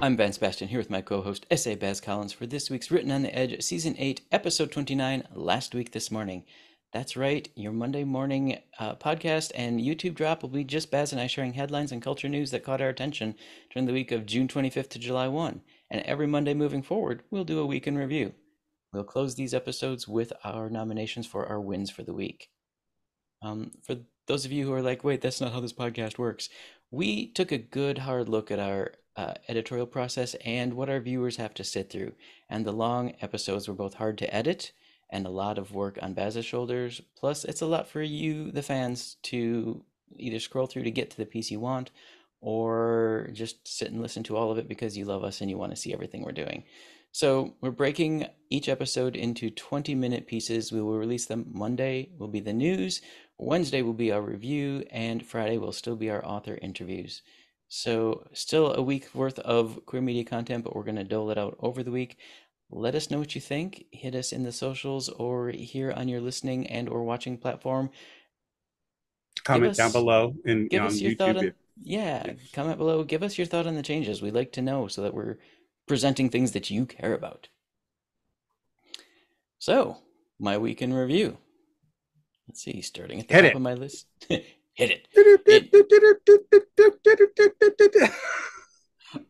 I'm Van Sebastian here with my co-host S.A. Baz Collins for this week's Written on the Edge, Season 8, Episode 29, last week this morning. That's right, your Monday morning podcast and YouTube drop will be just Baz and I sharing headlines and culture news that caught our attention during the week of June 25th to July 1. And every Monday moving forward, we'll do a week in review. We'll close these episodes with our nominations for our wins for the week. For those of you who are like, wait, that's not how this podcast works, we took a good hard look at our editorial process and what our viewers have to sit through. And the long episodes were both hard to edit and a lot of work on Baz's shoulders. Plus, it's a lot for you, the fans, to either scroll through to get to the piece you want or just sit and listen to all of it because you love us and you want to see everything we're doing. So we're breaking each episode into 20-minute pieces. We will release them. Monday will be the news, Wednesday will be our review, and Friday will still be our author interviews. So still a week worth of queer media content, but we're going to dole it out over the week. Let us know what you think. Hit us in the socials or here on your listening and or watching platform. Comment down below and Give on us your thought YouTube. on, yeah, comment below. Give us your thought on the changes. We'd like to know so that we're presenting things that you care about. So, my week in review. Let's see, starting at the Hit top it. of my list. Hit it.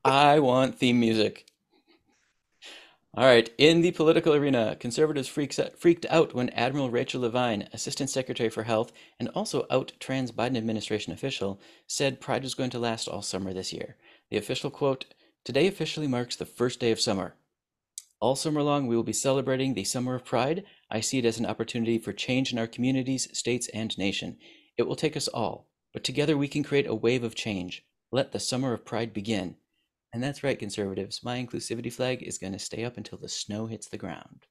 I want theme music. All right, in the political arena, conservatives freaked out when Admiral Rachel Levine, Assistant Secretary for Health and also out trans Biden administration official, said Pride was going to last all summer this year. The official quote, "Today officially marks the first day of summer. All summer long, we will be celebrating the Summer of Pride. I see it as an opportunity for change in our communities, states, and nation. It will take us all, but together we can create a wave of change. Let the Summer of Pride begin." And that's right, conservatives. My inclusivity flag is going to stay up until the snow hits the ground.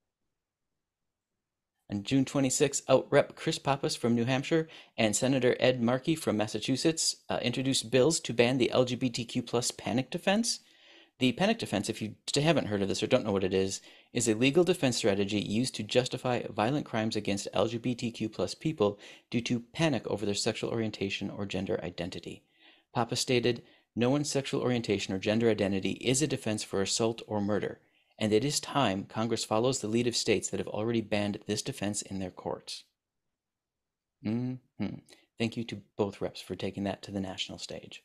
On June 26, out Rep. Chris Pappas from New Hampshire and Senator Ed Markey from Massachusetts introduced bills to ban the LGBTQ plus panic defense. The panic defense, if you haven't heard of this or don't know what it is a legal defense strategy used to justify violent crimes against LGBTQ plus people due to panic over their sexual orientation or gender identity. Papa stated, "No one's sexual orientation or gender identity is a defense for assault or murder, and it is time Congress follows the lead of states that have already banned this defense in their courts." Thank you to both reps for taking that to the national stage.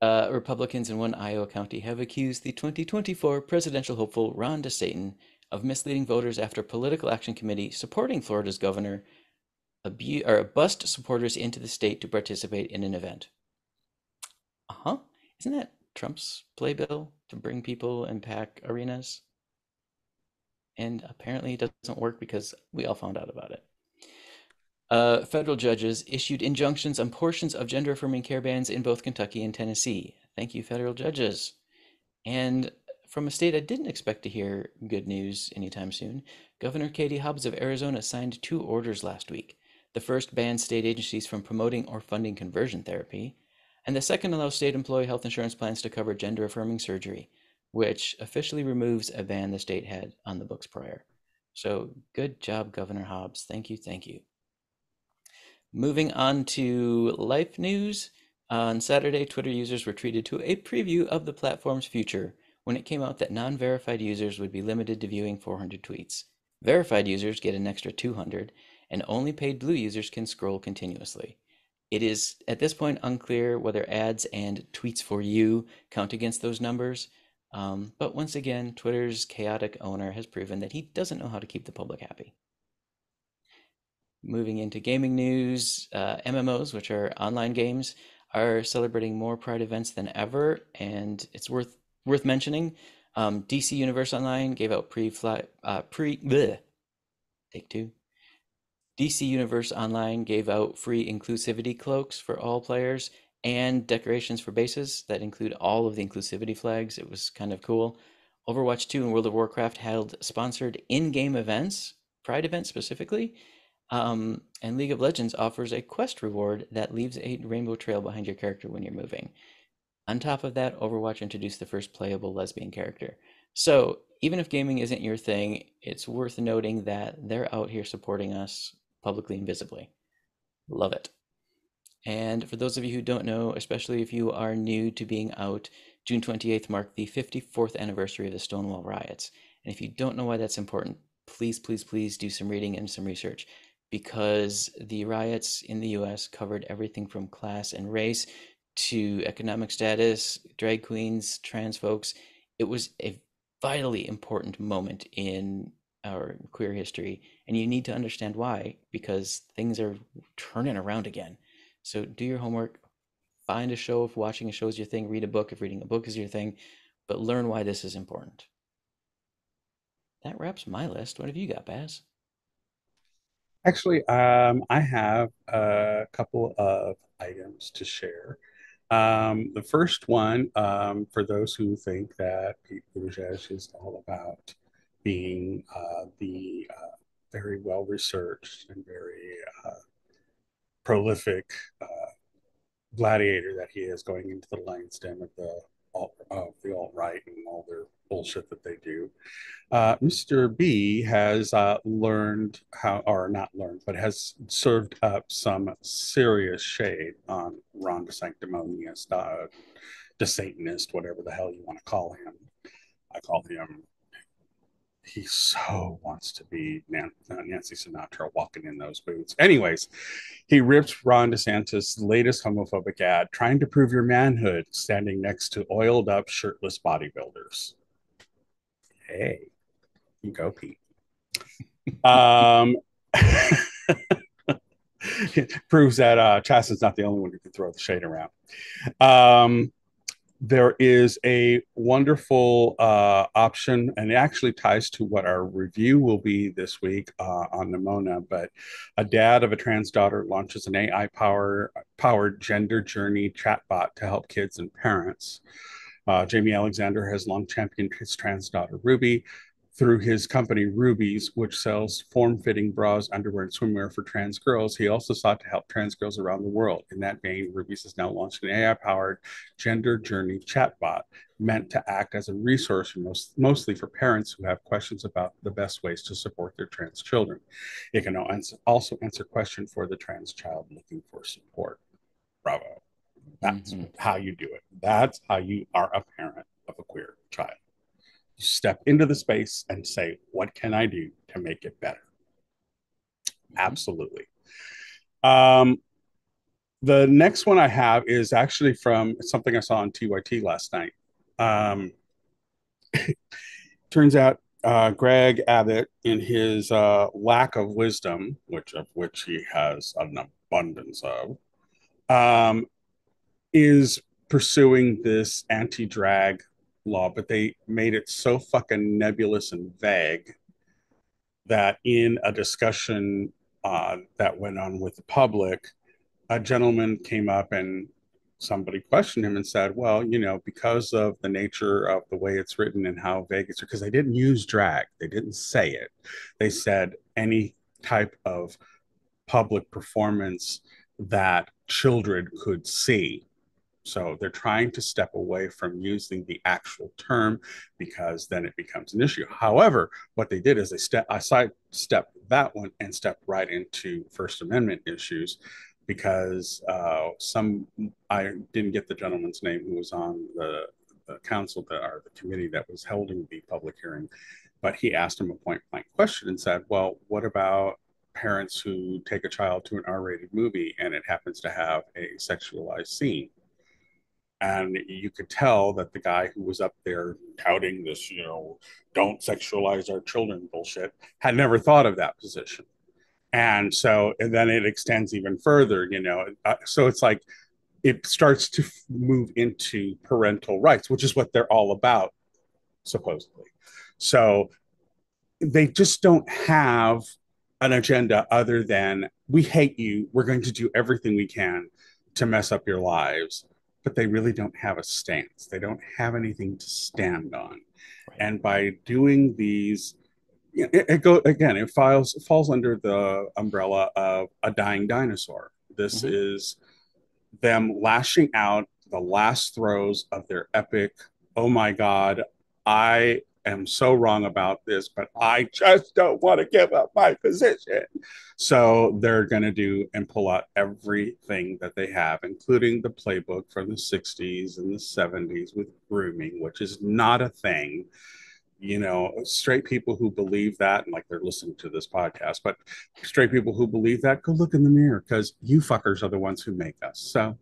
Republicans in one Iowa county have accused the 2024 presidential hopeful Ron DeSantis of misleading voters after Political Action Committee supporting Florida's governor bust supporters into the state to participate in an event. Isn't that Trump's playbill to bring people and pack arenas? And apparently it doesn't work because we all found out about it. Federal judges issued injunctions on portions of gender-affirming care bans in both Kentucky and Tennessee. Thank you, federal judges. And from a state I didn't expect to hear good news anytime soon, Governor Katie Hobbs of Arizona signed 2 orders last week. The first banned state agencies from promoting or funding conversion therapy, and the second allows state employee health insurance plans to cover gender-affirming surgery, which officially removes a ban the state had on the books prior. So good job, Governor Hobbs. Thank you, thank you. Moving on to life news. On Saturday, Twitter users were treated to a preview of the platform's future when it came out that non-verified users would be limited to viewing 400 tweets. Verified users get an extra 200, and only paid blue users can scroll continuously. It is at this point unclear whether ads and tweets for you count against those numbers. But once again, Twitter's chaotic owner has proven that he doesn't know how to keep the public happy. Moving into gaming news, MMOs, which are online games, are celebrating more Pride events than ever, and it's worth mentioning. DC Universe Online gave out take two. DC Universe Online gave out free inclusivity cloaks for all players and decorations for bases that include all of the inclusivity flags. It was kind of cool. Overwatch 2 and World of Warcraft held sponsored in-game events, Pride events specifically, and League of Legends offers a quest reward that leaves a rainbow trail behind your character when you're moving. On top of that, Overwatch introduced the first playable lesbian character. So even if gaming isn't your thing, it's worth noting that they're out here supporting us publicly and visibly. Love it. And for those of you who don't know, especially if you are new to being out, June 28th marked the 54th anniversary of the Stonewall riots. And if you don't know why that's important, please, please, please do some reading and some research because the riots in the US covered everything from class and race to economic status, drag queens, trans folks. It was a vitally important moment in our queer history, and you need to understand why because things are turning around again. So do your homework, find a show if watching a show is your thing, read a book if reading a book is your thing, but learn why this is important. That wraps my list. What have you got, Baz? Actually, I have a couple of items to share. The first one, for those who think that Pete Buttigieg is all about being the very well researched and very prolific gladiator that he is going into the lion's den of the alt right and all their bullshit that they do. Mr. B has learned how, or not learned, but has served up some serious shade on Ron DeSanctimonious, DeSatanist, whatever the hell you want to call him. I call him, he so wants to be Nancy Sinatra walking in those boots. Anyways, he ripped Ron DeSantis' latest homophobic ad, trying to prove your manhood, standing next to oiled up, shirtless bodybuilders. Hey, you go, Pete. Um, proves that Chastain's not the only one who can throw the shade around. Um, there is a wonderful option, and it actually ties to what our review will be this week on Nimona. But a dad of a trans daughter launches an AI powered gender journey chatbot to help kids and parents. Jamie Alexander has long championed his trans daughter Ruby through his company Rubies, which sells form-fitting bras, underwear, and swimwear for trans girls. He also sought to help trans girls around the world. In that vein, Rubies has now launched an AI-powered gender journey chatbot meant to act as a resource mostly for parents who have questions about the best ways to support their trans children. It can also answer questions for the trans child looking for support. Bravo. That's Mm-hmm. how you do it. That's how you are a parent of a queer child. You step into the space and say, what can I do to make it better? Mm-hmm. Absolutely. Um, the next one I have is actually from something I saw on TYT last night. Um, turns out Greg Abbott, in his lack of wisdom, which he has an abundance of, um, is pursuing this anti-drag law, but they made it so fucking nebulous and vague that in a discussion that went on with the public, a gentleman came up and somebody questioned him and said, well, because of the nature of the way it's written and how vague it's, because they didn't use drag, they didn't say it. They said any type of public performance that children could see. So they're trying to step away from using the actual term because then it becomes an issue. However, what they did is I sidestepped that one and stepped right into First Amendment issues because I didn't get the gentleman's name who was on the council or the committee that was holding the public hearing, but he asked him a point blank question and said, well, what about parents who take a child to an R-rated movie and it happens to have a sexualized scene? And you could tell that the guy who was up there touting this, don't sexualize our children bullshit, had never thought of that position. And then it extends even further, so it's like it starts to move into parental rights, which is what they're all about, supposedly. So they just don't have an agenda other than we hate you. We're going to do everything we can to mess up your lives. But they really don't have a stance. They don't have anything to stand on. Right. And by doing these, it falls under the umbrella of a dying dinosaur. This Mm-hmm. is them lashing out the last throes of their epic, oh my God, I am so wrong about this, but I just don't want to give up my position. So they're going to do and pull out everything that they have, including the playbook from the 60s and the 70s with grooming, which is not a thing. Straight people who believe that, and like they're listening to this podcast, but straight people who believe that, go look in the mirror because you fuckers are the ones who make us. So,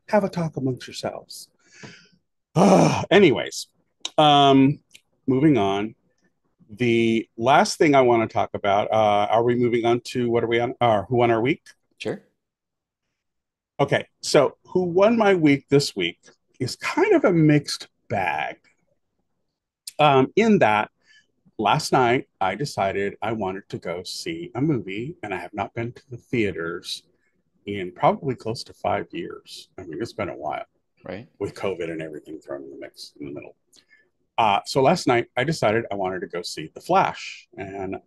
have a talk amongst yourselves. Anyways, um, moving on. The last thing I want to talk about, are we moving on to what are we on? Who won our week? Sure. Okay, so who won my week this week is kind of a mixed bag. In that last night I decided I wanted to go see a movie, and I have not been to the theaters in probably close to 5 years. I mean, it's been a while Right. with COVID and everything thrown in the mix in the middle. So last night I decided I wanted to go see The Flash, and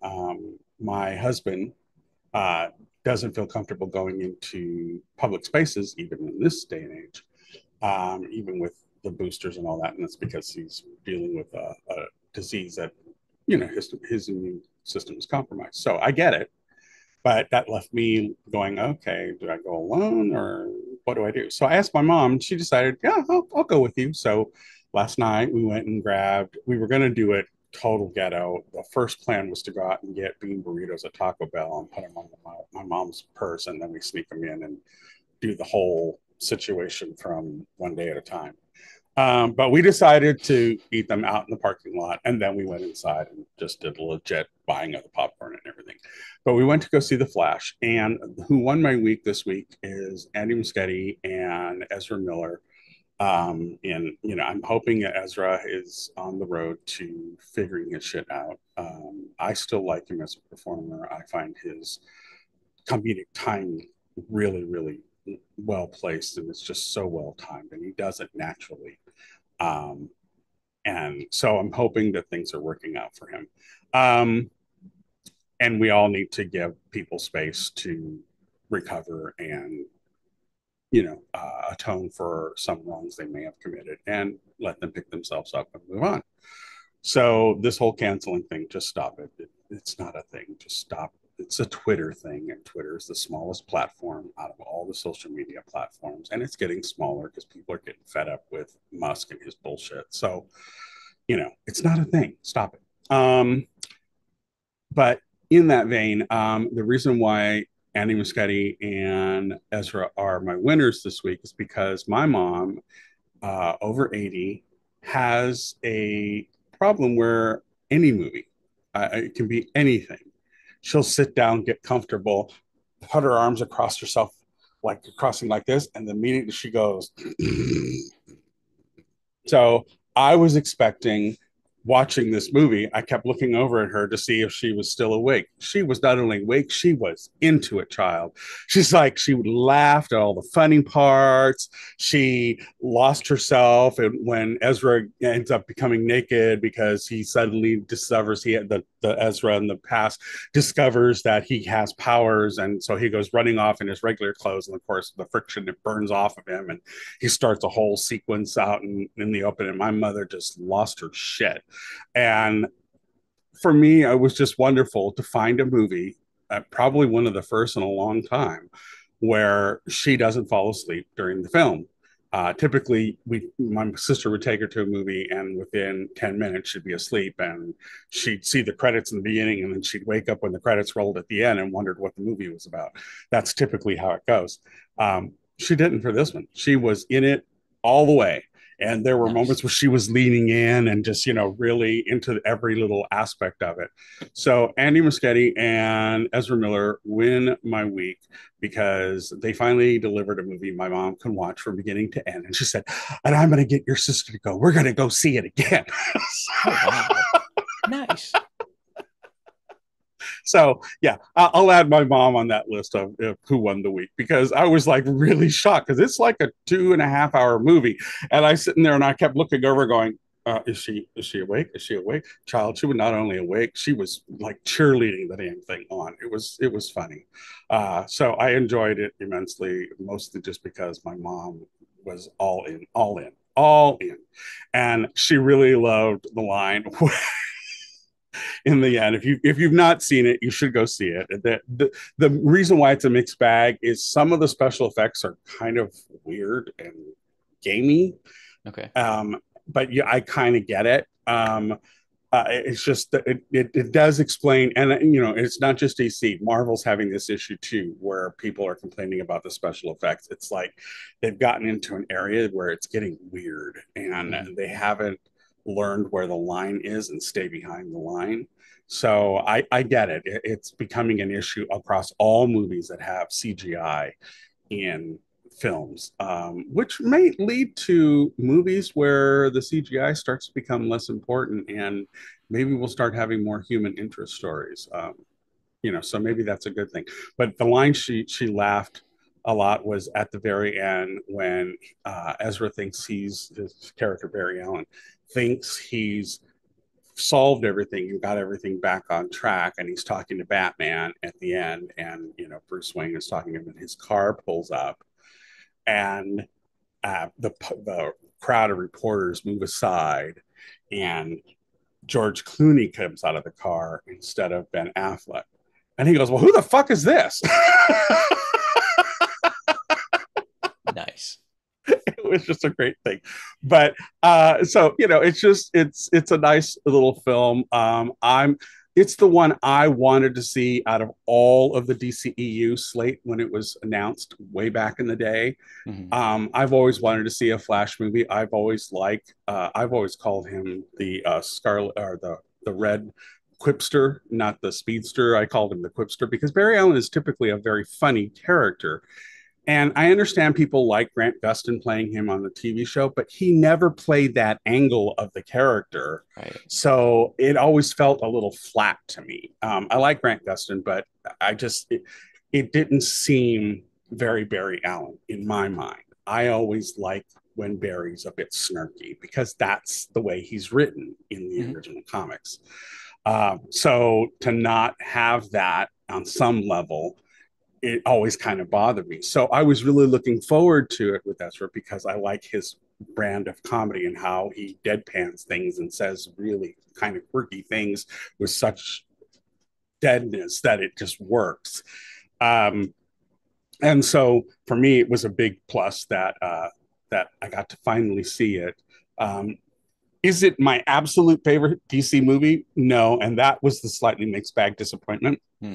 my husband uh, doesn't feel comfortable going into public spaces, even in this day and age, even with the boosters and all that. And that's because he's dealing with a disease that, his immune system is compromised. So I get it. But that left me going, okay, do I go alone or what do I do? So I asked my mom. She decided, yeah, I'll go with you. So last night we went and we were going to do it total ghetto. The first plan was to go out and get bean burritos at Taco Bell and put them on my mom's purse. And then we sneak them in and do the whole situation from one day at a time. But we decided to eat them out in the parking lot, and then we went inside and just did a legit buying of the popcorn and everything. But we went to go see The Flash, and who won my week this week is Andy Muschietti and Ezra Miller. And I'm hoping that Ezra is on the road to figuring his shit out. I still like him as a performer. I find his comedic timing really, really well placed, and it's just so well timed, and he does it naturally. Um, and so I'm hoping that things are working out for him. Um, and we all need to give people space to recover and, atone for some wrongs they may have committed and let them pick themselves up and move on. So this whole canceling thing, just stop it. It's not a thing. Just stop. It's a Twitter thing, and Twitter is the smallest platform out of all the social media platforms, and it's getting smaller because people are getting fed up with Musk and his bullshit. So, it's not a thing. Stop it. But in that vein, the reason why Andy Muschietti and Ezra are my winners this week is because my mom, over 80, has a problem where any movie, it can be anything. She'll sit down, get comfortable, put her arms across herself, like crossing like this, and the minute she goes. So I was expecting, watching this movie, I kept looking over at her to see if she was still awake. She was not only awake, she was into it, child. She's like, she laughed at all the funny parts. She lost herself. And when Ezra ends up becoming naked because he suddenly discovers he had the Ezra in the past discovers that he has powers. And so he goes running off in his regular clothes. And of course, the friction, it burns off of him. And he starts a whole sequence out in the open. And my mother just lost her shit. And for me, it was just wonderful to find a movie, probably one of the first in a long time, where she doesn't fall asleep during the film. Typically, my sister would take her to a movie, and within 10 minutes, she'd be asleep, and she'd see the credits in the beginning, and then she'd wake up when the credits rolled at the end and wondered what the movie was about. That's typically how it goes. She didn't for this one. She was in it all the way. And there were Nice. moments where she was leaning in and just, really into every little aspect of it. So Andy Muschietti and Ezra Miller win my week because they finally delivered a movie my mom can watch from beginning to end. And she said, and I'm going to get your sister to go. We're going to go see it again. Oh, wow. Nice. So yeah, I'll add my mom on that list of who won the week because I was like really shocked because it's like a 2.5 hour movie, and I sitting there and I kept looking over, going, is she awake? Is she awake? Child, she was not only awake, she was like cheerleading the damn thing on. It was funny. So I enjoyed it immensely, mostly just because my mom was all in, all in. all in. And she really loved the line in the end. If you've not seen it, you should go see it. The reason why it's a mixed bag is some of the special effects are kind of weird and gamey. Okay. But yeah, I kind of get it. It's just that it does explain, and it's not just DC. Marvel's having this issue too, where people are complaining about the special effects. It's like they've gotten into an area where it's getting weird, and Hmm. they haven't learned where the line is and stay behind the line. So I get it. It's becoming an issue across all movies that have CGI in films, which may lead to movies where the CGI starts to become less important, and maybe we'll start having more human interest stories. So maybe that's a good thing. But the line she laughed a lot was at the very end when Ezra thinks he's his character Barry Allen thinks he's solved everything and got everything back on track, and he's talking to Batman at the end, and Bruce Wayne is talking to him, and his car pulls up, and the crowd of reporters move aside, and George Clooney comes out of the car instead of Ben Affleck. And he goes, "Well, who the fuck is this?" Nice. It was just a great thing. But so it's a nice little film. It's the one I wanted to see out of all of the DCEU slate when it was announced way back in the day. Hmm. I've always wanted to see a Flash movie. I've always called him the Scarlet, or the Red Quipster, not the Speedster. I called him the Quipster because Barry Allen is typically a very funny character. And I understand people like Grant Gustin playing him on the TV show, but he never played that angle of the character. Right. So it always felt a little flat to me. I like Grant Gustin, but it didn't seem very Barry Allen in my mind. I always like when Barry's a bit snarky because that's the way he's written in the Hmm. original comics. So to not have that on some level, it always kind of bothered me. So I was really looking forward to it with Ezra because I like his brand of comedy and how he deadpans things and says really kind of quirky things with such deadness that it just works. Um, and so for me, it was a big plus that I got to finally see it. Um, is it my absolute favorite DC movie? No, and that was the slightly mixed bag disappointment. Hmm.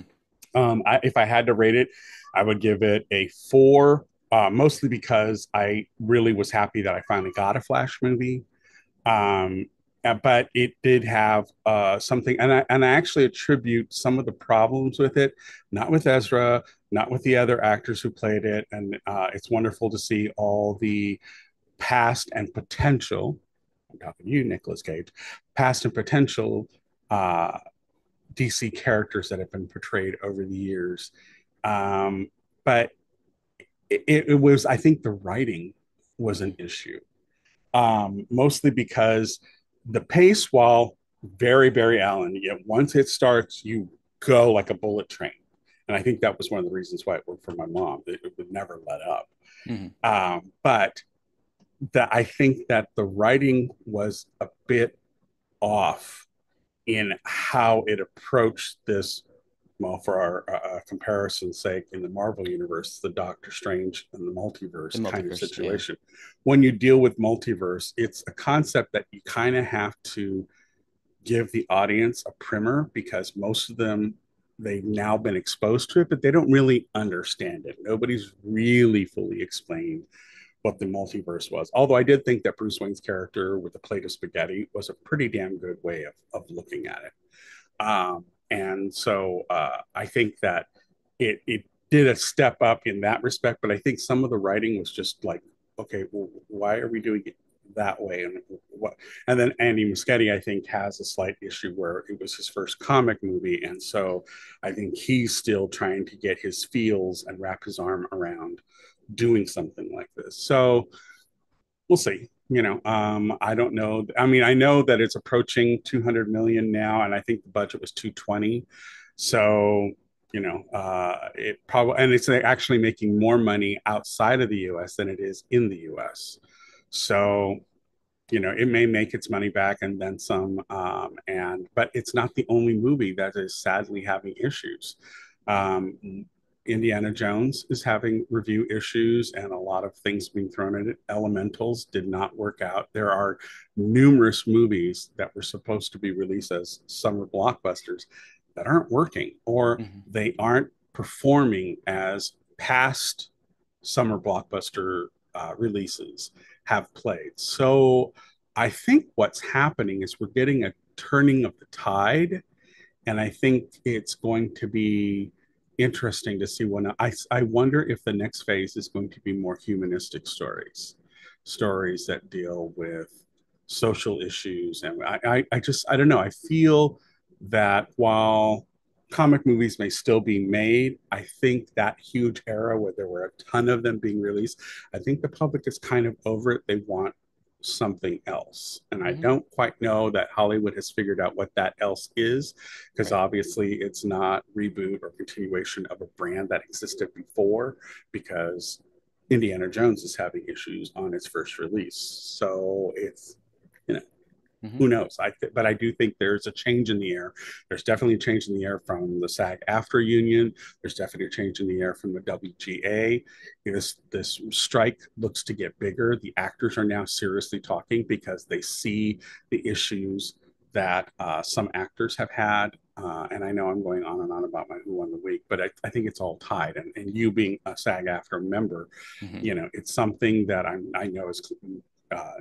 If I had to rate it, I would give it a 4, mostly because I really was happy that I finally got a Flash movie. Um, but it did have something, and I actually attribute some of the problems with it, not with Ezra, not with the other actors who played it, and it's wonderful to see all the past and potential. I'm talking to you, Nicolas Cage, past and potential DC characters that have been portrayed over the years. But it was, I think, the writing was Hmm. an issue, mostly because the pace, while very Barry Allen, yet once it starts, you go like a bullet train. And I think that was one of the reasons why it worked for my mom. It would never let up. Hmm. But I think that the writing was a bit off in how it approached this. Well, for our comparison's sake, in the Marvel universe, the Doctor Strange and the The multiverse kind of multiverse. Yeah. situation. When you deal with multiverse, it's a concept that you kind of have to give the audience a primer because most of them, they've now been exposed to it, but they don't really understand it. Nobody's really fully explained what the multiverse was. Although I did think that Bruce Wayne's character with the plate of spaghetti was a pretty damn good way of looking at it. And so I think that it did a step up in that respect, but I think some of the writing was just like, okay, well, why are we doing it that way? And what? And then Andy Muschietti, I think, has a slight issue where it was his first comic movie, and so I think he's still trying to get his feels and wrap his arm around doing something like this. So we'll see. I don't know. I mean, I know that it's approaching 200 million now, and I think the budget was 220. So, it probably, and it's actually making more money outside of the US than it is in the US. So, It may make its money back and then some, but it's not the only movie that is sadly having issues. Um, Indiana Jones is having review issues, and a lot of things being thrown at it. Elementals did not work out. There are numerous movies that were supposed to be released as summer blockbusters that aren't working, or Hmm. they aren't performing as past summer blockbuster releases have played. So I think what's happening is we're getting a turning of the tide, and I think it's going to be interesting to see when I wonder if the next phase is going to be more humanistic stories, stories that deal with social issues. And I don't know. I feel that while comic movies may still be made, I think that huge era where there were a ton of them being released, I think the public is kind of over it. They want something else. And I Hmm. don't quite know that Hollywood has figured out what that else is, because Right. obviously it's not reboot or continuation of a brand that existed before, because Indiana Jones is having issues on its first release. So it's, you know, Hmm. who knows? But I do think there's a change in the air. There's definitely a change in the air from the SAG-AFTRA union. There's definitely a change in the air from the WGA. This strike looks to get bigger. The actors are now seriously talking because they see the issues that some actors have had. And I know I'm going on and on about my Who Won the Week, but I think it's all tied. And you being a SAG-AFTRA member, Hmm. it's something that I know is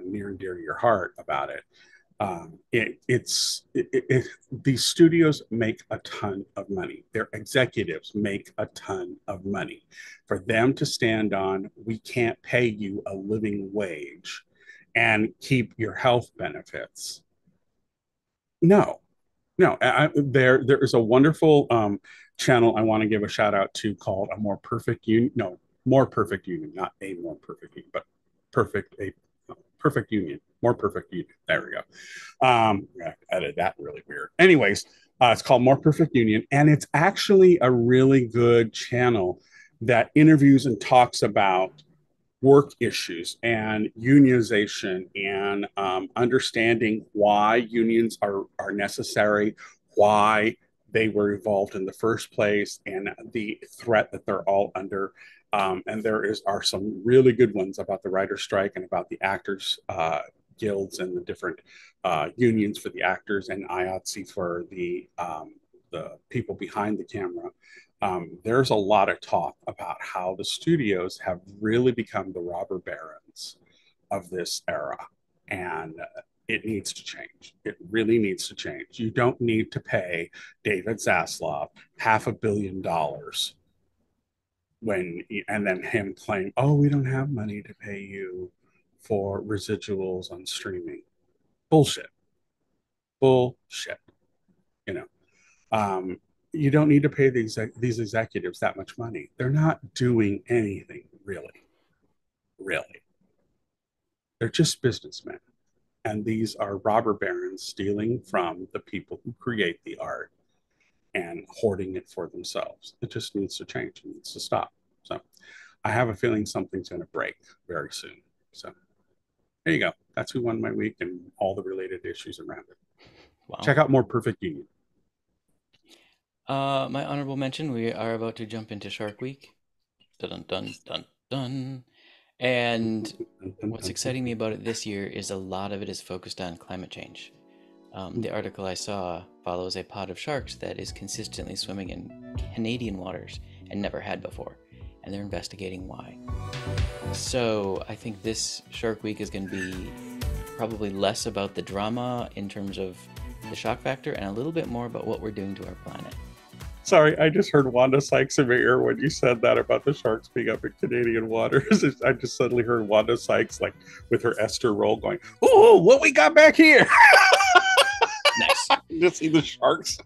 near and dear to your heart about it. These studios make a ton of money. Their executives make a ton of money. For them to stand on, we can't pay you a living wage and keep your health benefits. No, no. There is a wonderful channel I want to give a shout out to called A More Perfect Union. No, More Perfect Union, not A More Perfect Union, but a perfect union, More Perfect Union. There we go. I edited that really weird. Anyways, it's called More Perfect Union, and it's actually a really good channel that interviews and talks about work issues and unionization and understanding why unions are necessary, why they were evolved in the first place, and the threat that they're all under. And are some really good ones about the writer strike and about the actors guilds and the different unions for the actors and IATSE for the people behind the camera. There's a lot of talk about how the studios have really become the robber barons of this era. And it needs to change. It really needs to change. You don't need to pay David Zaslav $500 million and then him claim, oh, we don't have money to pay you for residuals on streaming. Bullshit. Bullshit. You know, um, you don't need to pay these executives that much money. They're not doing anything really, really. They're just businessmen. And these are robber barons stealing from the people who create the art and hoarding it for themselves. It just needs to change. It needs to stop. So I have a feeling something's going to break very soon. So there you go. That's who won my week and all the related issues around it. Wow. Check out More Perfect Union. My honorable mention, we are about to jump into Shark Week. Dun dun dun dun. And Dun, dun, what's dun, exciting me dun. about it this year is a lot of it is focused on climate change. The article I saw follows a pod of sharks that is consistently swimming in Canadian waters and never had before, and they're investigating why. So I think this Shark Week is going to be probably less about the drama in terms of the shock factor and a little bit more about what we're doing to our planet. Sorry, I just heard Wanda Sykes in my ear when you said that about the sharks being up in Canadian waters. I just suddenly heard Wanda Sykes like with her Esther roll going, "Oh, what we got back here?" Nice. Just see the sharks.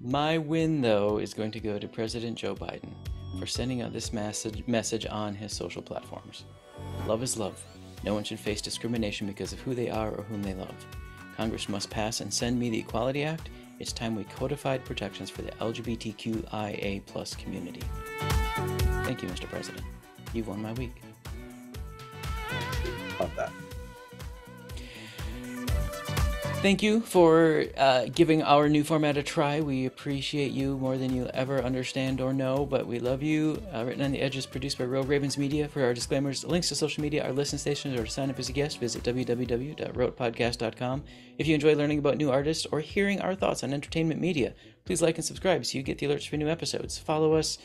My win, though, is going to go to President Joe Biden for sending out this message on his social platforms. Love is love. No one should face discrimination because of who they are or whom they love. Congress must pass and send me the Equality Act. It's time we codified protections for the LGBTQIA+ community. Thank you, Mr. President. You've won my week. Love that. Thank you for giving our new format a try. We appreciate you more than you'll ever understand or know, but we love you. Written on the Edge is produced by Rogue Ravens Media. For our disclaimers, links to social media, our listen stations, or to sign up as a guest, visit www.rotepodcast.com. If you enjoy learning about new artists or hearing our thoughts on entertainment media, please like and subscribe so you get the alerts for new episodes. Follow us,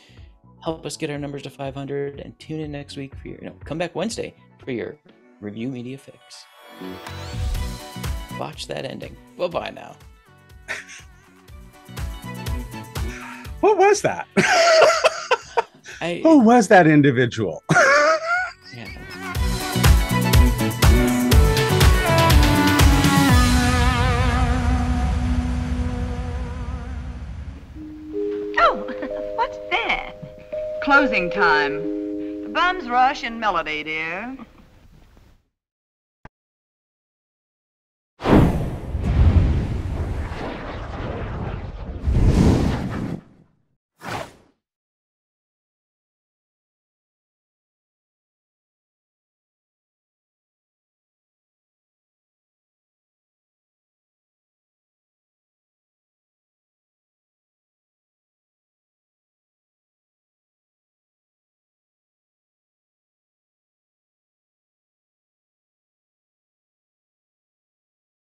help us get our numbers to 500, and tune in next week for come back Wednesday for your Review Media Fix. Watch that ending. Bye-bye now. What was that? Who Who was that individual? Yeah. Oh, what's that? Closing time. The bums rush in melody, dear.